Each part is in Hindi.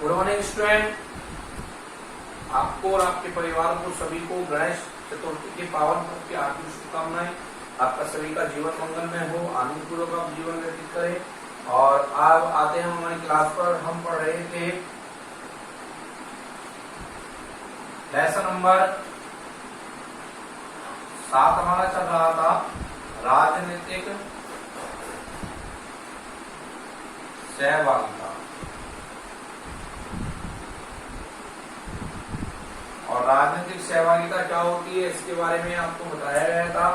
गुड मॉर्निंग स्टूडेंट, आपको और आपके परिवार को सभी को गणेश चतुर्थी के पावन पर्व की हार्दिक शुभकामनाएं। आपका सभी का जीवन मंगलमय हो, आनंद पूर्वक आप जीवन व्यतीत करें। और अब आते हैं हमारी क्लास पर। हम पढ़ रहे थे लेसन नंबर 7 हमारा चल रहा था राजनीतिक सहभागिता। और राजनीतिक सहभागिता क्या होती है इसके बारे में आपको बताया गया था।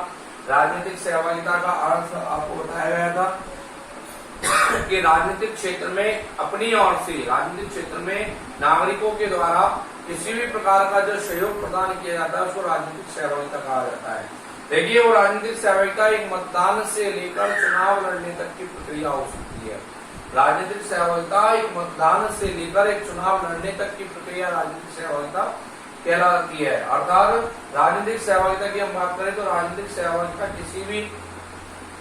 राजनीतिक सहभागिता का अर्थ आपको बताया गया था कि राजनीतिक क्षेत्र में अपनी ओर से राजनीतिक क्षेत्र में नागरिकों के द्वारा किसी भी प्रकार का जो सहयोग प्रदान किया जाता है उसको राजनीतिक सहभागिता कहा जाता है। देखिए, वो राजनीतिक सहभागिता एक मतदान से लेकर चुनाव लड़ने तक की प्रक्रिया हो सकती है। राजनीतिक सहभागिता एक मतदान से लेकर एक चुनाव लड़ने तक की प्रक्रिया राजनीतिक सहभागिता कहलाती है। अर्थात राजनीतिक सहभागिता की हम बात करें तो राजनीतिक सहभागिता किसी भी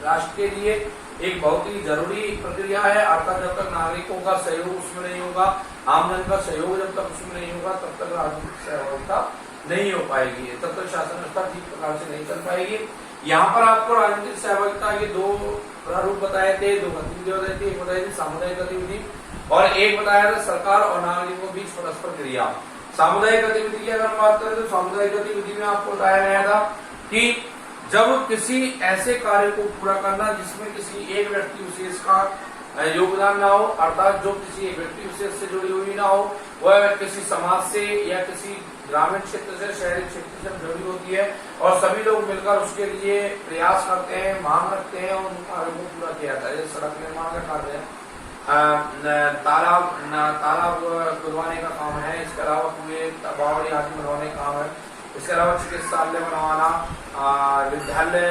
राष्ट्र के लिए एक बहुत ही जरूरी प्रक्रिया है। अर्थात जब तक नागरिकों का सहयोग उसमें नहीं होगा, आमजन का सहयोग जब तक उसमें नहीं होगा, तब तक राजनीतिक सहभागिता नहीं हो पाएगी, तब तक शासन व्यवस्था ठीक प्रकार से नहीं चल पाएगी। यहाँ पर आपको राजनीतिक सहभागिता के दो प्रारूप बताए थे, दो गतिविधियां बताई थी। एक बताई थी सामुदायिक गतिविधि और एक बताया था सरकार और नागरिकों के बीच परस्पर क्रिया। सामुदायिक गतिविधि की अगर बात करें तो सामुदायिक गतिविधि में आपको बताया गया था कि जब किसी ऐसे कार्य को पूरा करना जिसमें किसी एक व्यक्ति विशेष का योगदान ना हो, अर्थात जो किसी एक व्यक्ति विशेष से जुड़ी हुई ना हो, वह किसी समाज से या किसी ग्रामीण क्षेत्र से शहरी क्षेत्र से जुड़ी होती है और सभी लोग मिलकर उसके लिए प्रयास करते हैं, मांग रखते हैं और उन कार्यों को पूरा किया जाता है। जैसे सड़क निर्माण का कार्य है, तालाब खुदवाने का काम है, इसके अलावा कुएं बावड़ी आदि बनवाने का काम है, इसके अलावा चिकित्सालय बनवाना, विद्यालय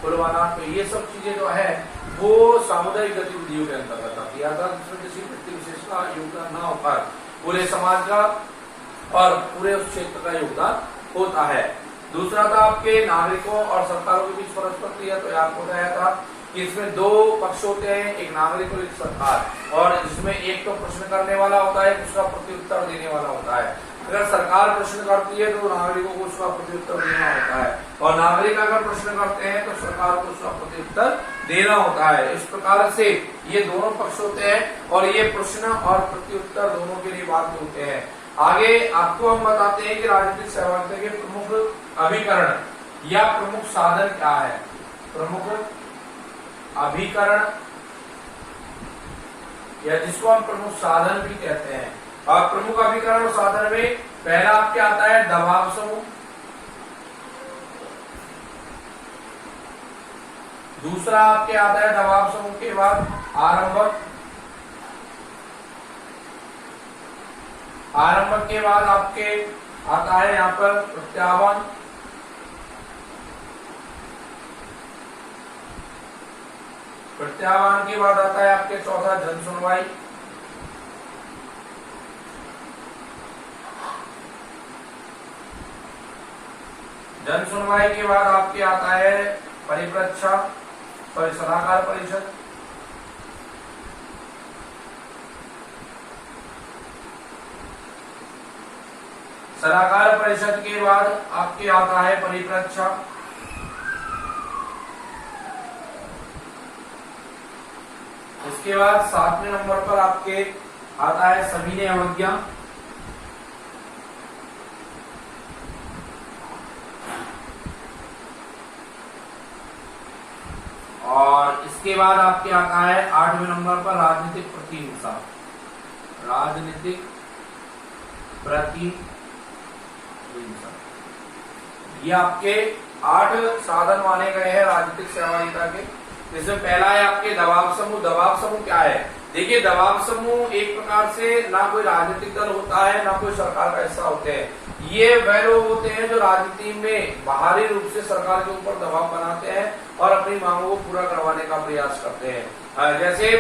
खुलवाना। तो ये सब चीजें जो है वो सामुदायिक गतिविधियों के अंतर्गत आती है, जिसमें किसी व्यक्ति विशेष का योगदान न होकर पूरे समाज का और पूरे उस क्षेत्र का योगदान होता है। दूसरा था आपके नागरिकों और सरकारों के बीच परस्पर क्रिया। तो आपको बताया था कि इसमें दो पक्ष होते हैं, एक नागरिक और एक सरकार, और इसमें एक तो प्रश्न करने वाला होता है, उसका प्रत्युत्तर देने वाला होता है। अगर सरकार प्रश्न करती है तो नागरिकों को उसका प्रत्युत्तर देना होता है, और नागरिक अगर प्रश्न करते हैं तो सरकार को उसका प्रत्युत्तर देना होता है। इस प्रकार से ये दोनों पक्ष होते हैं और ये प्रश्न और प्रत्युत्तर दोनों के लिए बाध्य होते हैं। आगे आपको हम बताते हैं कि राजनीतिक सहभागिता के प्रमुख अभिकरण या प्रमुख साधन क्या है। प्रमुख अभिकरण या जिसको हम प्रमुख साधन भी कहते हैं। और प्रमुख अभिकरण और साधन में पहला आपके आता है दबाव समूह, दूसरा आपके आता है दबाव समूह के बाद आरंभक, आरंभक के बाद आपके आता है यहाँ पर प्रत्याह्वान, प्रत्याह्वान के बाद आता है आपके चौथा जन सुनवाई, जन सुनवाई के बाद आपके आता है परिप्रेक्षा सलाहकार परिषद, सलाहकार परिषद के बाद आपके आता है परिप्रेक्षा, इसके बाद 7वें नंबर पर आपके आता है सविनय अवज्ञा, और इसके बाद आपके आता है 8वें नंबर पर राजनीतिक प्रतिहिंसा। राजनीतिक प्रतिहिंसा ये आपके 8 साधन माने गए हैं राजनीतिक सहभागिता के। इसमें पहला है आपके दबाव समूह। दबाव समूह क्या है? देखिए, दबाव समूह एक प्रकार से ना कोई राजनीतिक दल होता है ना कोई सरकार का हिस्सा होते हैं। ये वह लोग होते हैं जो राजनीति में बाहरी रूप से सरकार के ऊपर दबाव बनाते हैं और अपनी मांगों को पूरा करवाने का प्रयास करते हैं। जैसे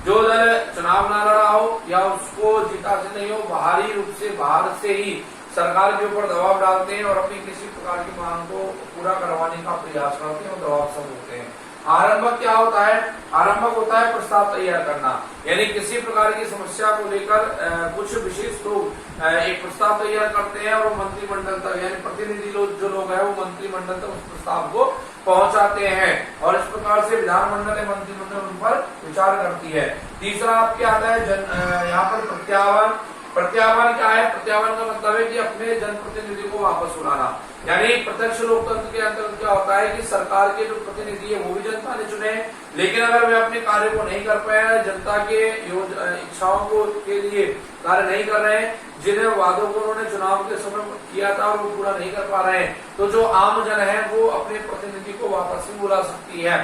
जो दल चुनाव ना लड़ा हो या उसको जीता से नहीं हो, बाहरी रूप से बाहर से ही सरकार के ऊपर दबाव डालते हैं और अपनी किसी प्रकार की मांग को पूरा करवाने का प्रयास करते हैं और दबाव समूह होते हैं। आरंभक क्या होता है? आरंभक होता है प्रस्ताव तैयार करना, यानी किसी प्रकार की समस्या को लेकर कुछ विशेष लोग एक प्रस्ताव तैयार करते हैं और वो मंत्रिमंडल तक, यानी प्रतिनिधि लोग जो लोग हैं वो मंत्रिमंडल तक उस प्रस्ताव को पहुंचाते हैं और इस प्रकार से विधानमंडल या मंत्रिमंडल उन पर विचार करती है। तीसरा आपके आता है यहाँ पर प्रत्याह्वान। प्रत्याह्वान क्या है? प्रत्याह्वान का मतलब है कि अपने जनप्रतिनिधि को वापस बुलाना, यानी प्रत्यक्ष लोकतंत्र के अंतर्गत क्या होता है कि सरकार के जो प्रतिनिधि है वो भी जनता ने चुने, लेकिन अगर वे अपने कार्य को नहीं कर पाए, जनता के इच्छाओं को के लिए कार्य नहीं कर रहे हैं, जिन्हें वादों को उन्होंने चुनाव के समय किया था और वो पूरा नहीं कर पा रहे हैं, तो जो आम जन है वो अपने प्रतिनिधि को वापस भी बुला सकती है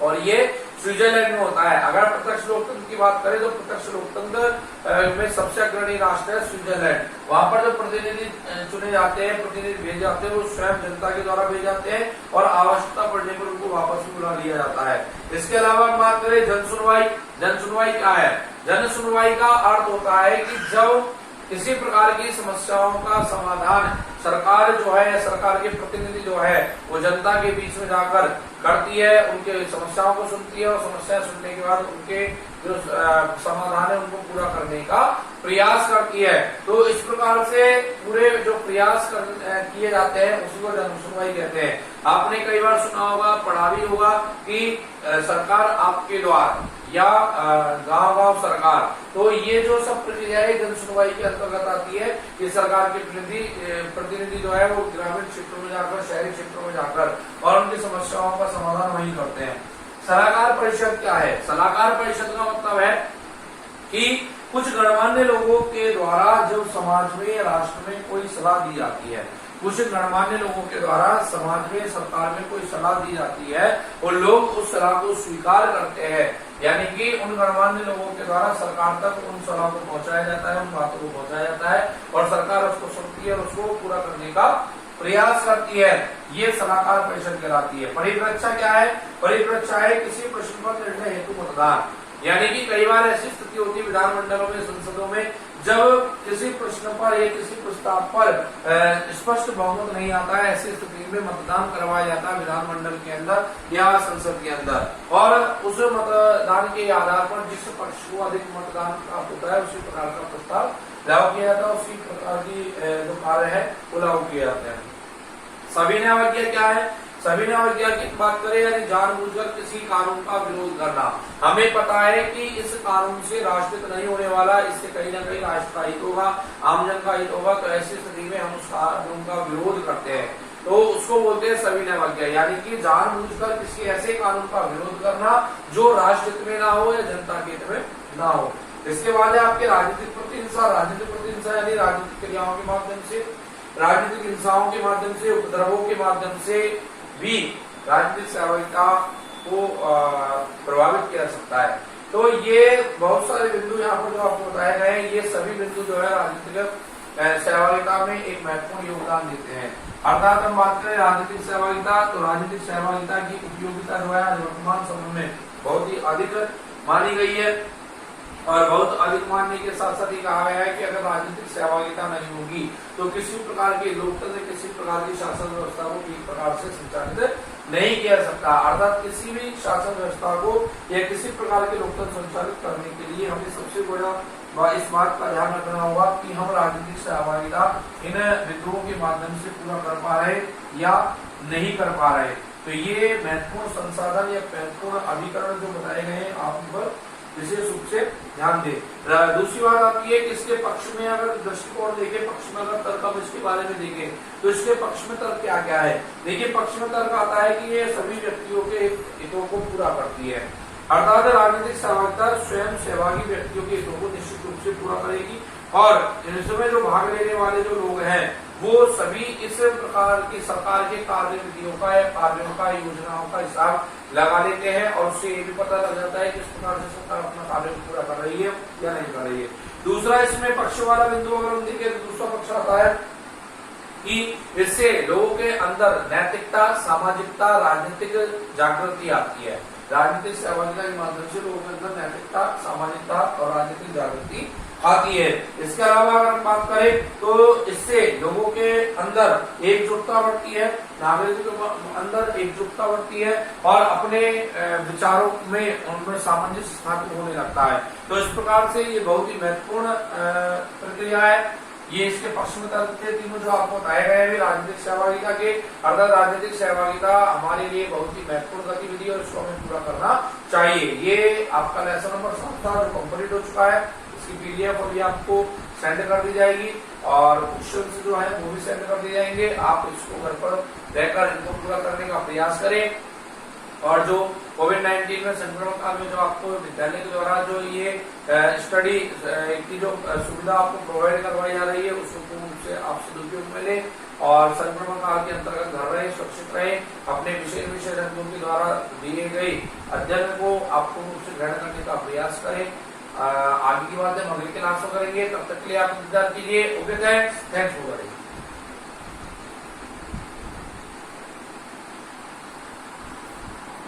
और ये स्विट्जरलैंड में होता है। अगर प्रत्यक्ष लोकतंत्र की बात करें तो प्रत्यक्ष लोकतंत्र में सबसे अग्रणी राष्ट्र है स्विट्जरलैंड। वहां पर जो प्रतिनिधि चुने जाते हैं, प्रतिनिधि भेजे जाते हैं, वो स्वयं जनता के द्वारा भेजे जाते हैं और आवश्यकता पड़ने पर उनको वापस भी बुला लिया जाता है। इसके अलावा बात करें जन सुनवाई। जन सुनवाई क्या है? जन सुनवाई का अर्थ होता है कि जब किसी प्रकार की समस्याओं का समाधान सरकार जो है, सरकार के प्रतिनिधि जो है वो जनता के बीच में जाकर करती है, उनके समस्याओं को सुनती है और समस्या सुनने के बाद उनके जो समाधान है उनको पूरा करने का प्रयास करती है। तो इस प्रकार से पूरे जो प्रयास किए जाते हैं उसी को जन सुनवाई कहते हैं। आपने कई बार सुना होगा, पढ़ा भी होगा कि सरकार आपके द्वार या गांव-गांव सरकार, तो ये जो सब प्रक्रिया है जन सुनवाई के अंतर्गत आती है कि सरकार के प्रतिनिधि जो है वो ग्रामीण क्षेत्रों में जाकर, शहरी क्षेत्रों में जाकर और उनकी समस्याओं का समाधान वही करते हैं। सलाहकार परिषद क्या है? सलाहकार परिषद का मतलब है कि कुछ गणमान्य लोगों के द्वारा जो समाज में, राष्ट्र में कोई सलाह दी जाती है, कुछ गणमान्य लोगों के द्वारा समाज में, सरकार में कोई सलाह दी जाती है और लोग उस सलाह को स्वीकार करते हैं, यानी कि उन गणमान्य लोगों के द्वारा सरकार तक उन सलाह को पहुंचाया जाता है, उन बातों को पहुंचाया जाता है और सरकार उसको सुनती है और उसको पूरा करने का प्रयास करती है। ये सलाहकार परिषद कहलाती है। परिप्रेक्षा क्या है? परिप्रेक्षा है किसी प्रश्न पर निर्णय हेतु मतदान, यानी कि कई बार ऐसी स्थिति होती है विधानमंडलों में, संसदों में, जब किसी प्रश्न पर या किसी प्रस्ताव पर स्पष्ट बहुमत नहीं आता है, ऐसी स्थिति में मतदान करवाया जाता है विधानमंडल के अंदर या संसद के अंदर और उस मतदान के आधार पर जिस पक्ष को अधिक मतदान प्राप्त होता है उसी प्रकार का प्रस्ताव लागू किया जाता है, उसी प्रकार की जो कार्य है वो लागू किए जाते हैं। सविनय अवज्ञा क्या है? सविनय अवज्ञा की बात करें यानी जानबूझकर किसी कानून का विरोध करना। हमें पता है कि इस कानून से राष्ट्र हित नहीं होने वाला, इससे कहीं ना कहीं राष्ट्र का हित होगा, आमजन का हित होगा, तो ऐसी स्थिति में हम उस कानून का विरोध करते हैं, तो उसको बोलते हैं सविनय अवज्ञा, यानी कि जानबूझकर किसी ऐसे कानून का विरोध करना जो राष्ट्र हित में ना हो या जनता के हित में ना हो। इसके बाद है आपके राजनीतिक प्रतिहिंसा। राजनीतिक प्रतिहिंसा यानी राजनीतिक क्रियाओं के माध्यम से, राजनीतिक हिंसाओं के माध्यम से, उपद्रवों के माध्यम से भी राजनीतिक सहभागिता को प्रभावित किया जा सकता है। तो ये बहुत सारे बिंदु यहाँ पर जो आपको बताए गए हैं, ये सभी बिंदु जो है राजनीतिक सहभागिता में एक महत्वपूर्ण योगदान देते हैं। अर्थात हम बात करें राजनीतिक सहभागिता, तो राजनीतिक सहभागिता की उपयोगिता जो है वर्तमान समय में बहुत ही अधिक मानी गई है और बहुत अधिक मानने के साथ साथ ये कहा गया है कि अगर राजनीतिक सहभागिता नहीं होगी तो किसी प्रकार के लोकतंत्र, किसी प्रकार की शासन व्यवस्था को ठीक प्रकार से संचालित नहीं किया जा सकता। अर्थात किसी भी शासन व्यवस्था को या किसी प्रकार के लोकतंत्र संचालित करने के लिए हमें सबसे बड़ा इस बात का ध्यान रखना होगा कि हम राजनीतिक सहभागिता इन बिंदुओं के माध्यम से पूरा कर पा रहे या नहीं कर पा रहे। तो ये महत्वपूर्ण संसाधन या महत्वपूर्ण अभिकरण जो बताए गए हैं आप उन पर विशेष रूप से ध्यान दें। दूसरी बात आती है कि इसके पक्ष में अगर दृष्टिकोण देखें, पक्ष में अगर तर्क हम इसके बारे में देखें तो इसके पक्ष में तर्क क्या क्या है? देखिए, पक्ष में तर्क आता है कि ये सभी व्यक्तियों के हितों को पूरा करती है, अर्थात राजनीतिक सहभागिता स्वयं सहभागी व्यक्तियों के हितों को निश्चित रूप से पूरा करेगी और इसमें जो भाग लेने वाले जो लोग हैं वो सभी इस प्रकार की सरकार के कार्यविधियों का या कार्यों का, योजनाओं का हिसाब लगा लेते हैं और उससे ये भी पता लग जाता है कि इस प्रकार से सरकार अपना कार्य पूरा कर रही है या नहीं कर रही है। दूसरा इसमें पक्ष वाला बिंदु अगर हम देखें तो दूसरा पक्ष आता है कि इससे लोगों के अंदर नैतिकता, सामाजिकता, राजनीतिक जागृति आती है। राजनीतिक सहभागिता के माध्यम से लोगों के अंदर नैतिकता, सामाजिकता और राजनीतिक जागृति आती है। इसके अलावा अगर हम बात करें तो इससे लोगों के अंदर एकजुटता बढ़ती है नागरिकों के अंदर एकजुटता बढ़ती है और अपने विचारों में उनमें सामंजस्य स्थापित होने लगता है। तो इस प्रकार से ये बहुत ही महत्वपूर्ण प्रक्रिया है। ये इसके पश्चिम तर्क थे तीनों जो आपको बताए गए हैं राजनीतिक सहभागिता के। अर्थात राजनीतिक सहभागिता हमारे लिए बहुत ही महत्वपूर्ण गतिविधि है और इसको हमें पूरा करना चाहिए। ये आपका लेसन नंबर 7 था जो कंप्लीट हो चुका है। इसकी पीडीएफ अभी आपको सेंड कर दी जाएगी और क्वेश्चन जो है वो भी सेंड कर दिए जाएंगे। आप इसको घर पर रहकर इनको पूरा करने का प्रयास करें। और जो कोविड-19 में संक्रमण काल में जो आपको विद्यालय के द्वारा जो ये स्टडी की जो सुविधा आपको प्रोवाइड करवाई जा रही है उसको पूर्ण रूप से आप सदुपयोग में लें और संक्रमण काल के अंतर्गत घर रहे, सुरक्षित रहे। अपने विशेषज्ञों के द्वारा दिए गए अध्ययन को आप पूर्ण रूप से ग्रहण करने का प्रयास करें। आगे की बात हम अगली क्लास में करेंगे। तब तक के लिए आप इंतजार कीजिए। Okay, thanks for watching.